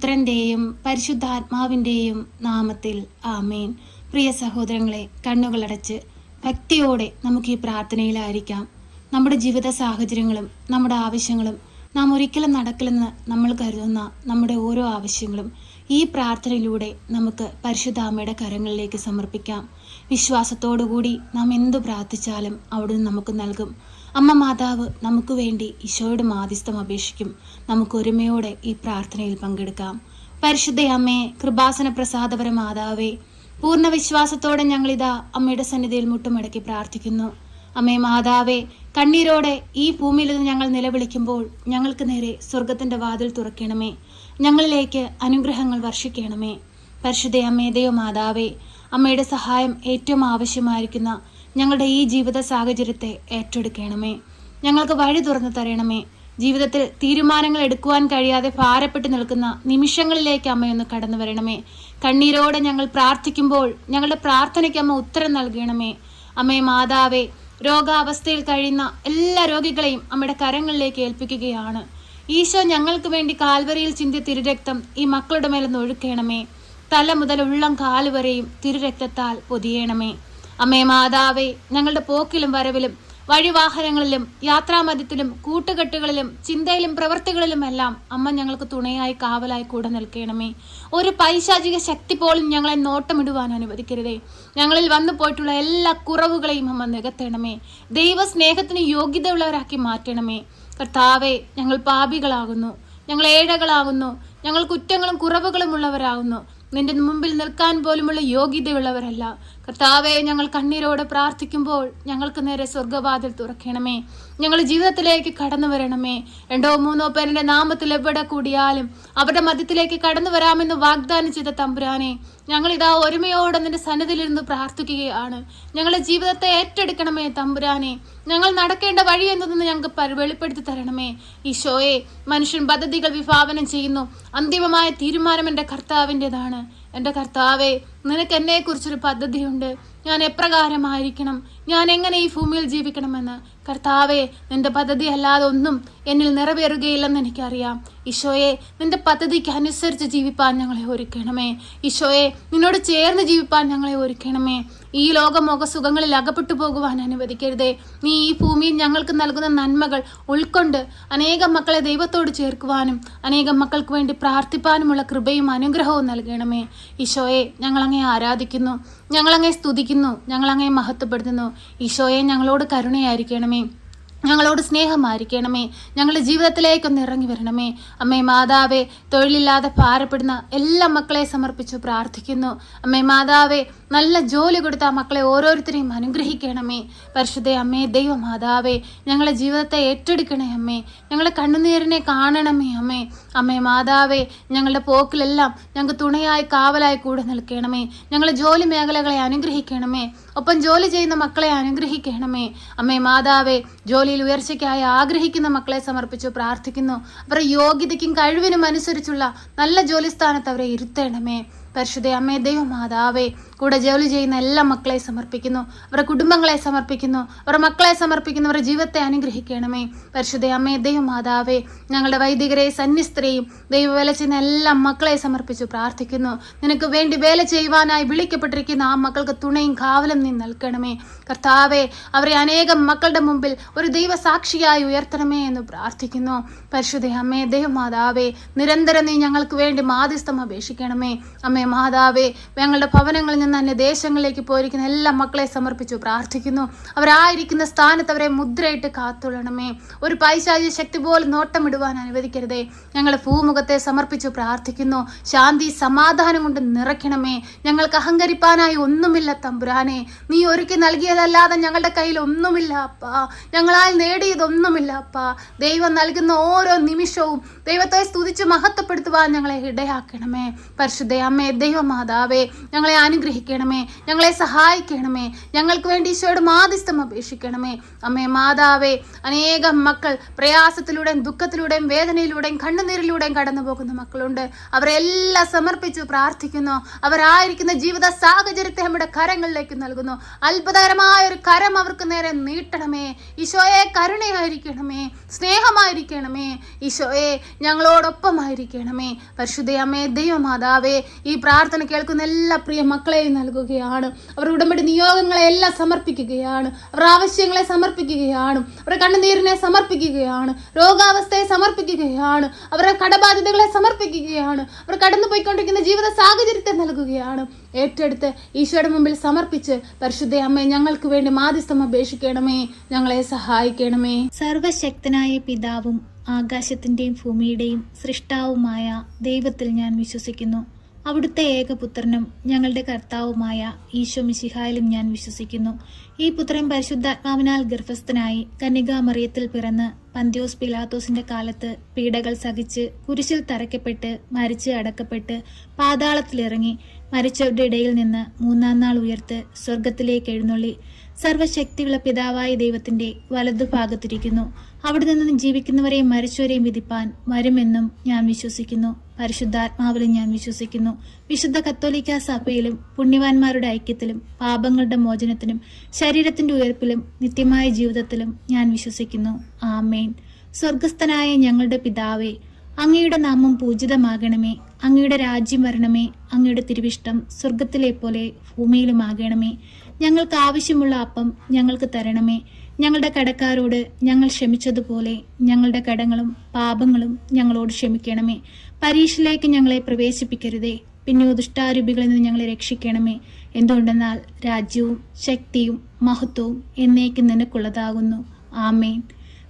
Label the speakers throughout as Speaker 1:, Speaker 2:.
Speaker 1: പുത്രൻ്റെയും പരിശുദ്ധാത്മാവിൻ്റെയും നാമത്തിൽ ആമേൻ. പ്രിയ സഹോദരങ്ങളെ, കണ്ണുകളടച്ച് ഭക്തിയോടെ നമുക്ക് ഈ പ്രാർത്ഥനയിലായിരിക്കാം. നമ്മുടെ ജീവിത സാഹചര്യങ്ങളും നമ്മുടെ ആവശ്യങ്ങളും നാം ഒരിക്കലും നടക്കില്ലെന്ന് നമ്മൾ കരുതുന്ന നമ്മുടെ ഓരോ ആവശ്യങ്ങളും ഈ പ്രാർത്ഥനയിലൂടെ നമുക്ക് പരിശുദ്ധ അമ്മയുടെ കരങ്ങളിലേക്ക് സമർപ്പിക്കാം. വിശ്വാസത്തോടുകൂടി നാം എന്തു പ്രാർത്ഥിച്ചാലും അവിടുന്ന് നമുക്ക് നൽകും. അമ്മ മാതാവ് നമുക്ക് വേണ്ടി ഈശോയുടെ മാധ്യസ്ഥം അപേക്ഷിക്കും. നമുക്ക് ഒരുമയോടെ ഈ പ്രാർത്ഥനയിൽ പങ്കെടുക്കാം. പരിശുദ്ധ അമ്മയെ, കൃപാസന പ്രസാദപര മാതാവേ, പൂർണ്ണ വിശ്വാസത്തോടെ ഞങ്ങളിതാ അമ്മയുടെ സന്നിധിയിൽ മുട്ടുമടക്കി പ്രാർത്ഥിക്കുന്നു. അമ്മേ മാതാവേ, കണ്ണീരോടെ ഈ ഭൂമിയിൽ നിന്ന് ഞങ്ങൾ നിലവിളിക്കുമ്പോൾ ഞങ്ങൾക്ക് നേരെ സ്വർഗത്തിൻ്റെ വാതിൽ തുറക്കണമേ. ഞങ്ങളിലേക്ക് അനുഗ്രഹങ്ങൾ വർഷിക്കണമേ. പരിശുദ്ധ അമ്മേ, ദൈവമാതാവേ, അമ്മയുടെ സഹായം ഏറ്റവും ആവശ്യമായിരിക്കുന്ന ഞങ്ങളുടെ ഈ ജീവിത സാഹചര്യത്തെ ഏറ്റെടുക്കണമേ. ഞങ്ങൾക്ക് വഴി തുറന്നു തരണമേ. ജീവിതത്തിൽ തീരുമാനങ്ങൾ എടുക്കുവാൻ കഴിയാതെ ഭാരപ്പെട്ട് നിൽക്കുന്ന നിമിഷങ്ങളിലേക്ക് അമ്മയൊന്ന് കടന്നു വരണമേ. കണ്ണീരോടെ ഞങ്ങൾ പ്രാർത്ഥിക്കുമ്പോൾ ഞങ്ങളുടെ പ്രാർത്ഥനയ്ക്ക് അമ്മ ഉത്തരം നൽകണമേ. അമ്മേ മാതാവേ, രോഗാവസ്ഥയിൽ കഴിയുന്ന എല്ലാ രോഗികളെയും അമ്മയുടെ കരങ്ങളിലേക്ക് ഏൽപ്പിക്കുകയാണ്. ഈശോ ഞങ്ങൾക്ക് വേണ്ടി കാൽവരിയിൽ ചിന്തിയ തിരുരക്തം ഈ മക്കളുടെ മേലൊന്ന് ഒഴുക്കണമേ. തല മുതൽ ഉള്ളം കാലുവരെയും തിരുരക്തത്താൽ പൊതിയണമേ. അമ്മേ മാതാവേ, ഞങ്ങളുടെ പോക്കിലും വരവിലും വഴിവാഹനങ്ങളിലും യാത്രാമധ്യത്തിലും കൂട്ടുകെട്ടുകളിലും ചിന്തയിലും പ്രവൃത്തികളിലുമെല്ലാം അമ്മ ഞങ്ങൾക്ക് തുണയായി കാവലായി കൂടെ നിൽക്കണമേ. ഒരു പൈശാചിക ശക്തി പോലും ഞങ്ങളെ നോട്ടമിടുവാൻ അനുവദിക്കരുതേ. ഞങ്ങളിൽ വന്നു പോയിട്ടുള്ള എല്ലാ കുറവുകളെയും അമ്മ നികത്തണമേ. ദൈവസ്നേഹത്തിന് യോഗ്യതയുള്ളവരാക്കി മാറ്റണമേ. കർത്താവേ, ഞങ്ങൾ പാപികളാകുന്നു, ഞങ്ങൾ ഏഴകളാകുന്നു, ഞങ്ങൾ കുറ്റങ്ങളും കുറവുകളും ഉള്ളവരാകുന്നു. നിന്റെ മുമ്പിൽ നിൽക്കാൻ പോലുമുള്ള യോഗ്യതയുള്ളവരല്ല. കർത്താവെ, ഞങ്ങൾ കണ്ണീരോടെ പ്രാർത്ഥിക്കുമ്പോൾ ഞങ്ങൾക്ക് നേരെ സ്വർഗവാതിൽ തുറക്കണമേ. ഞങ്ങൾ ജീവിതത്തിലേക്ക് കടന്നു വരണമേ. 2-3 പേരുടെ നാമത്തിൽ എവിടെ കൂടിയാലും അവരുടെ മധ്യത്തിലേക്ക് കടന്നു വരാമെന്ന് വാഗ്ദാനം ചെയ്ത തമ്പുരാനെ, ഞങ്ങളിതാ ഒരുമയോടെ നിന്റെ സന്നിധിയിലിരുന്ന് പ്രാർത്ഥിക്കുകയാണ്. ഞങ്ങളുടെ ജീവിതത്തെ ഏറ്റെടുക്കണമേ തമ്പുരാനെ. ഞങ്ങൾ നടക്കേണ്ട വഴി എന്നതെന്ന് ഞങ്ങൾക്ക് വെളിപ്പെടുത്തി തരണമേ. ഈശോയെ, മനുഷ്യൻ പദ്ധതികൾ വിഭാവനം ചെയ്യുന്നു, അന്തിമമായ തീരുമാനം എൻ്റെ കർത്താവിൻ്റെതാണ്. എൻ്റെ കർത്താവെ, നിനക്ക് എന്നെക്കുറിച്ചൊരു പദ്ധതിയുണ്ട്. ഞാൻ എപ്രകാരമായിരിക്കണം, ഞാൻ എങ്ങനെ ഈ ഭൂമിയിൽ ജീവിക്കണമെന്ന്. കർത്താവെ, നിന്റെ പദ്ധതി അല്ലാതെ ഒന്നും എന്നിൽ നിറവേറുകയില്ലെന്ന് എനിക്കറിയാം. ഈശോയെ, നിന്റെ പദ്ധതിക്ക് അനുസരിച്ച് ജീവിപ്പാൻ ഞങ്ങളെ ഒരുക്കണമേ. ഈശോയെ, നിന്നോട് ചേർന്ന് ജീവിപ്പാൻ ഞങ്ങളെ ഒരുക്കണമേ. ഈ ലോകമോഹ സുഖങ്ങളിൽ അകപ്പെട്ടു പോകുവാൻ അനുവദിക്കരുതേ. നീ ഈ ഭൂമിയിൽ ഞങ്ങൾക്ക് നൽകുന്ന നന്മകൾ ഉൾക്കൊണ്ട് അനേകം മക്കളെ ദൈവത്തോട് ചേർക്കുവാനും അനേകം മക്കൾക്ക് വേണ്ടി പ്രാർത്ഥിപ്പാനുമുള്ള കൃപയും അനുഗ്രഹവും നൽകണമേ. ഈശോയെ, ഞങ്ങളങ്ങേ ആരാധിക്കുന്നു, ഞങ്ങളങ്ങേ സ്തുതിക്കുന്നു, ഞങ്ങളങ്ങേ മഹത്വപ്പെടുത്തുന്നു. ഈശോയെ, ഞങ്ങളോട് കരുണയായിരിക്കണമേ, ഞങ്ങളോട് സ്നേഹമായിരിക്കണമേ. ഞങ്ങളുടെ ജീവിതത്തിലേക്കൊന്ന് ഇറങ്ങി വരണമേ. അമ്മേ മാതാവേ, തൊഴിലില്ലാതെ ഭാരപ്പെടുന്ന എല്ലാ മക്കളെ സമർപ്പിച്ചു പ്രാർത്ഥിക്കുന്നു. അമ്മേ മാതാവേ, നല്ല ജോലി കൊടുത്ത ആ മക്കളെ ഓരോരുത്തരെയും അനുഗ്രഹിക്കണമേ. പരിശുദ്ധ അമ്മേ, ദൈവമാതാവേ, ഞങ്ങളുടെ ജീവിതത്തെ ഏറ്റെടുക്കണേ അമ്മേ. ഞങ്ങളുടെ കണ്ണുനീരിനെ കാണണമേ അമ്മേ. അമ്മേ മാതാവേ, ഞങ്ങളുടെ പോക്കിലെല്ലാം ഞങ്ങൾക്ക് തുണയായി കാവലായി കൂടെ നിൽക്കണമേ. ഞങ്ങളുടെ ജോലി മേഖലകളെ അനുഗ്രഹിക്കണമേ. ഒപ്പം ജോലി ചെയ്യുന്ന മക്കളെ അനുഗ്രഹിക്കണമേ. അമ്മേ മാതാവേ, ജോലിയിൽ ഉയർച്ചയ്ക്കായി ആഗ്രഹിക്കുന്ന മക്കളെ സമർപ്പിച്ചു പ്രാർത്ഥിക്കുന്നു. അവരുടെ യോഗ്യതയ്ക്കും കഴിവിനും അനുസരിച്ചുള്ള നല്ല ജോലി സ്ഥാനത്ത് അവരെ ഇരുത്തണമേ. പരിശുദ്ധ അമ്മേ, ദൈവമാതാവേ, കൂടെ ജോലി ചെയ്യുന്ന എല്ലാ മക്കളെ സമർപ്പിക്കുന്നു, അവരുടെ കുടുംബങ്ങളെ സമർപ്പിക്കുന്നു, അവരുടെ മക്കളെ സമർപ്പിക്കുന്നു. അവരുടെ ജീവിതത്തെ അനുഗ്രഹിക്കണമേ. പരിശുദ്ധ അമ്മേ, ദൈവമാതാവേ, ഞങ്ങളുടെ വൈദികരെ, സന്യസ്തരെയും ദൈവവേല ചെയ്യുന്ന എല്ലാ മക്കളെ സമർപ്പിച്ചു പ്രാർത്ഥിക്കുന്നു. നിനക്ക് വേണ്ടി വേല ചെയ്യുവാനായി വിളിക്കപ്പെട്ടിരിക്കുന്ന ആ മക്കൾക്ക് തുണയും കാവലും നീ നൽകണമേ. കർത്താവേ, അവരെ അനേകം മക്കളുടെ മുമ്പിൽ ഒരു ദൈവസാക്ഷിയായി ഉയർത്തണമേ എന്ന് പ്രാർത്ഥിക്കുന്നു. പരിശുദ്ധ അമ്മേ, ദൈവമാതാവേ, നിരന്തരം നീ ഞങ്ങൾക്ക് വേണ്ടി മാധ്യസ്ഥം അപേക്ഷിക്കണമേ. അമ്മേ മാതാവേ, ഞങ്ങളുടെ ഭവനങ്ങളിൽ നിന്ന് അന്യ ദേശങ്ങളിലേക്ക് പോയിരിക്കുന്ന എല്ലാ മക്കളെ സമർപ്പിച്ചു പ്രാർത്ഥിക്കുന്നു. അവരായിരിക്കുന്ന സ്ഥാനത്ത് അവരെ മുദ്രയിട്ട് കാത്തുകൊള്ളണമേ. ഒരു പൈശാചിക ശക്തി പോലും നോട്ടമിടുവാൻ അനുവദിക്കരുതേ. ഞങ്ങൾ ഭൂമുഖത്തെ സമർപ്പിച്ചു പ്രാർത്ഥിക്കുന്നു. ശാന്തി സമാധാനം കൊണ്ട് നിറയ്ക്കണമേ. ഞങ്ങൾക്ക് അഹങ്കരിപ്പാനായി ഒന്നുമില്ല തമ്പുരാനെ. നീ ഒരുക്കി നൽകിയതല്ലാതെ ഞങ്ങളുടെ കയ്യിൽ ഒന്നുമില്ല അപ്പാ. ഞങ്ങളാൽ നേടിയതൊന്നുമില്ല അപ്പാ. ദൈവം നൽകുന്ന ഓരോ നിമിഷവും ദൈവത്തെ സ്തുതിച്ച് മഹത്വപ്പെടുത്തുവാൻ ഞങ്ങളെ ഇടയാക്കണമേ. പരിശുദ്ധ അമ്മേ, ദൈവമാതാവേ, ഞങ്ങളെ അനുഗ്രഹിക്കണമേ, ഞങ്ങളെ സഹായിക്കണമേ. ഞങ്ങൾക്ക് വേണ്ടി ഈശോയോട് മാധ്യസ്ഥം അപേക്ഷിക്കണമേ. അമ്മേ മാതാവേ, അനേകം മക്കൾ പ്രയാസത്തിലൂടെയും ദുഃഖത്തിലൂടെയും വേദനയിലൂടെയും കണ്ണുനീരിലൂടെയും കടന്നു പോകുന്ന മക്കളുണ്ട്. അവരെല്ലാം സമർപ്പിച്ചു പ്രാർത്ഥിക്കുന്നു. അവരായിരിക്കുന്ന ജീവിത സാഹചര്യത്തെ നമ്മുടെ കരങ്ങളിലേക്ക് നൽകുന്നു. അത്ഭുതകരമായ ഒരു കരം അവർക്ക് നേരെ നീട്ടണമേ. ഈശോയെ, കരുണയായിരിക്കണമേ, സ്നേഹമായിരിക്കണമേ. ഈശോയെ, ഞങ്ങളോടൊപ്പമായിരിക്കണമേ. പരിശുദ്ധ അമ്മേ ദൈവമാതാവേ, ഈ പ്രാർത്ഥന കേൾക്കുന്ന എല്ലാ പ്രിയ മക്കളെയും നൽകുകയാണ്. അവർ ഉടമ്പടി നിയോഗങ്ങളെ എല്ലാം സമർപ്പിക്കുകയാണ്. അവർ ആവശ്യങ്ങളെ സമർപ്പിക്കുകയാണ്. അവരുടെ കണ്ണുനീരിനെ സമർപ്പിക്കുകയാണ്. രോഗാവസ്ഥയെ സമർപ്പിക്കുകയാണ്. അവരുടെ കടബാധ്യതകളെ സമർപ്പിക്കുകയാണ്. അവർ കടന്നു പോയിക്കൊണ്ടിരിക്കുന്ന ജീവിത സാഹചര്യത്തെ നൽകുകയാണ്. ഏറ്റെടുത്ത് ഈശോയുടെ മുമ്പിൽ സമർപ്പിച്ച് പരിശുദ്ധ അമ്മേ, ഞങ്ങൾക്ക് വേണ്ടി മാധ്യസ്ഥം അപേക്ഷിക്കണമേ. ഞങ്ങളെ സഹായിക്കണമേ.
Speaker 2: സർവശക്തനായ പിതാവും ആകാശത്തിന്റെയും ഭൂമിയുടെയും സൃഷ്ടാവുമായ ദൈവത്തിൽ ഞാൻ വിശ്വസിക്കുന്നു. അവിടുത്തെ ഏകപുത്രനും ഞങ്ങളുടെ കർത്താവുമായ ഈശോ മിശിഹായിലും ഞാൻ വിശ്വസിക്കുന്നു. ഈ പുത്രൻ പരിശുദ്ധാത്മാവിനാൽ ഗർഭസ്ഥനായി കന്യകാമറിയത്തിൽ പിറന്ന് പന്ത്യോസ് പിലാത്തോസിന്റെ കാലത്ത് പീഡകൾ സഹിച്ച് കുരിശിൽ തറയ്ക്കപ്പെട്ട് മരിച്ച് അടക്കപ്പെട്ട് പാതാളത്തിലിറങ്ങി മരിച്ചവരുടെ ഇടയിൽ നിന്ന് മൂന്നാം നാൾ ഉയർത്ത് സ്വർഗത്തിലേക്ക് എഴുന്നള്ളി സർവശക്തിയുള്ള പിതാവായ ദൈവത്തിന്റെ വലതുഭാഗത്തിരിക്കുന്നു. അവിടെ നിന്ന് ജീവിക്കുന്നവരെയും മരിച്ചവരെയും വിധിപ്പാൻ വരുമെന്നും ഞാൻ വിശ്വസിക്കുന്നു. പരിശുദ്ധാത്മാവിലും ഞാൻ വിശ്വസിക്കുന്നു. വിശുദ്ധ കത്തോലിക്ക സഭയിലും പുണ്യവാന്മാരുടെ ഐക്യത്തിലും പാപങ്ങളുടെ മോചനത്തിനും ശരീരത്തിന്റെ ഉയർപ്പിലും നിത്യമായ ജീവിതത്തിലും ഞാൻ വിശ്വസിക്കുന്നു. ആമേൻ. സ്വർഗസ്ഥനായ ഞങ്ങളുടെ പിതാവേ, അങ്ങയുടെ നാമം പൂജിതമാകണമേ. അങ്ങയുടെ രാജ്യം വരണമേ. അങ്ങയുടെ തിരുവിഷ്ടം സ്വർഗത്തിലെ പോലെ ഭൂമിയിലുമാകണമേ. ഞങ്ങൾക്ക് ആവശ്യമുള്ള അപ്പം ഞങ്ങൾക്ക് തരണമേ. ഞങ്ങളുടെ കടക്കാരോട് ഞങ്ങൾ ക്ഷമിച്ചതുപോലെ ഞങ്ങളുടെ കടങ്ങളും പാപങ്ങളും ഞങ്ങളോട് ക്ഷമിക്കണമേ. പരീക്ഷയിലേക്ക് ഞങ്ങളെ പ്രവേശിപ്പിക്കരുതേ, പിന്നെ ദുഷ്ടാരൂപികളിൽ നിന്ന് ഞങ്ങളെ രക്ഷിക്കണമേ. എന്തുകൊണ്ടെന്നാൽ രാജ്യവും ശക്തിയും മഹത്വവും എന്നേക്കും നിനക്കുള്ളതാകുന്നു. ആമേൻ.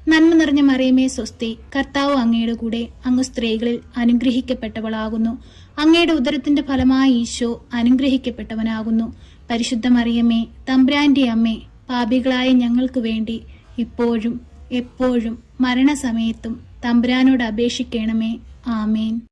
Speaker 2: നന്മ നിറഞ്ഞ മറിയമേ സ്വസ്തി, കർത്താവ് അങ്ങയുടെ കൂടെ, അങ്ങ് സ്ത്രീകളിൽ അനുഗ്രഹിക്കപ്പെട്ടവളാകുന്നു. അങ്ങയുടെ ഉദരത്തിന്റെ ഫലമായ ഈശോ അനുഗ്രഹിക്കപ്പെട്ടവനാകുന്നു. പരിശുദ്ധ മറിയമേ, തമ്പുരാന്റെ അമ്മേ, പാപികളായ ഞങ്ങൾക്ക് വേണ്ടി ഇപ്പോഴും എപ്പോഴും മരണസമയത്തും തമ്പുരാനോട് അപേക്ഷിക്കണമേ. ആമേൻ.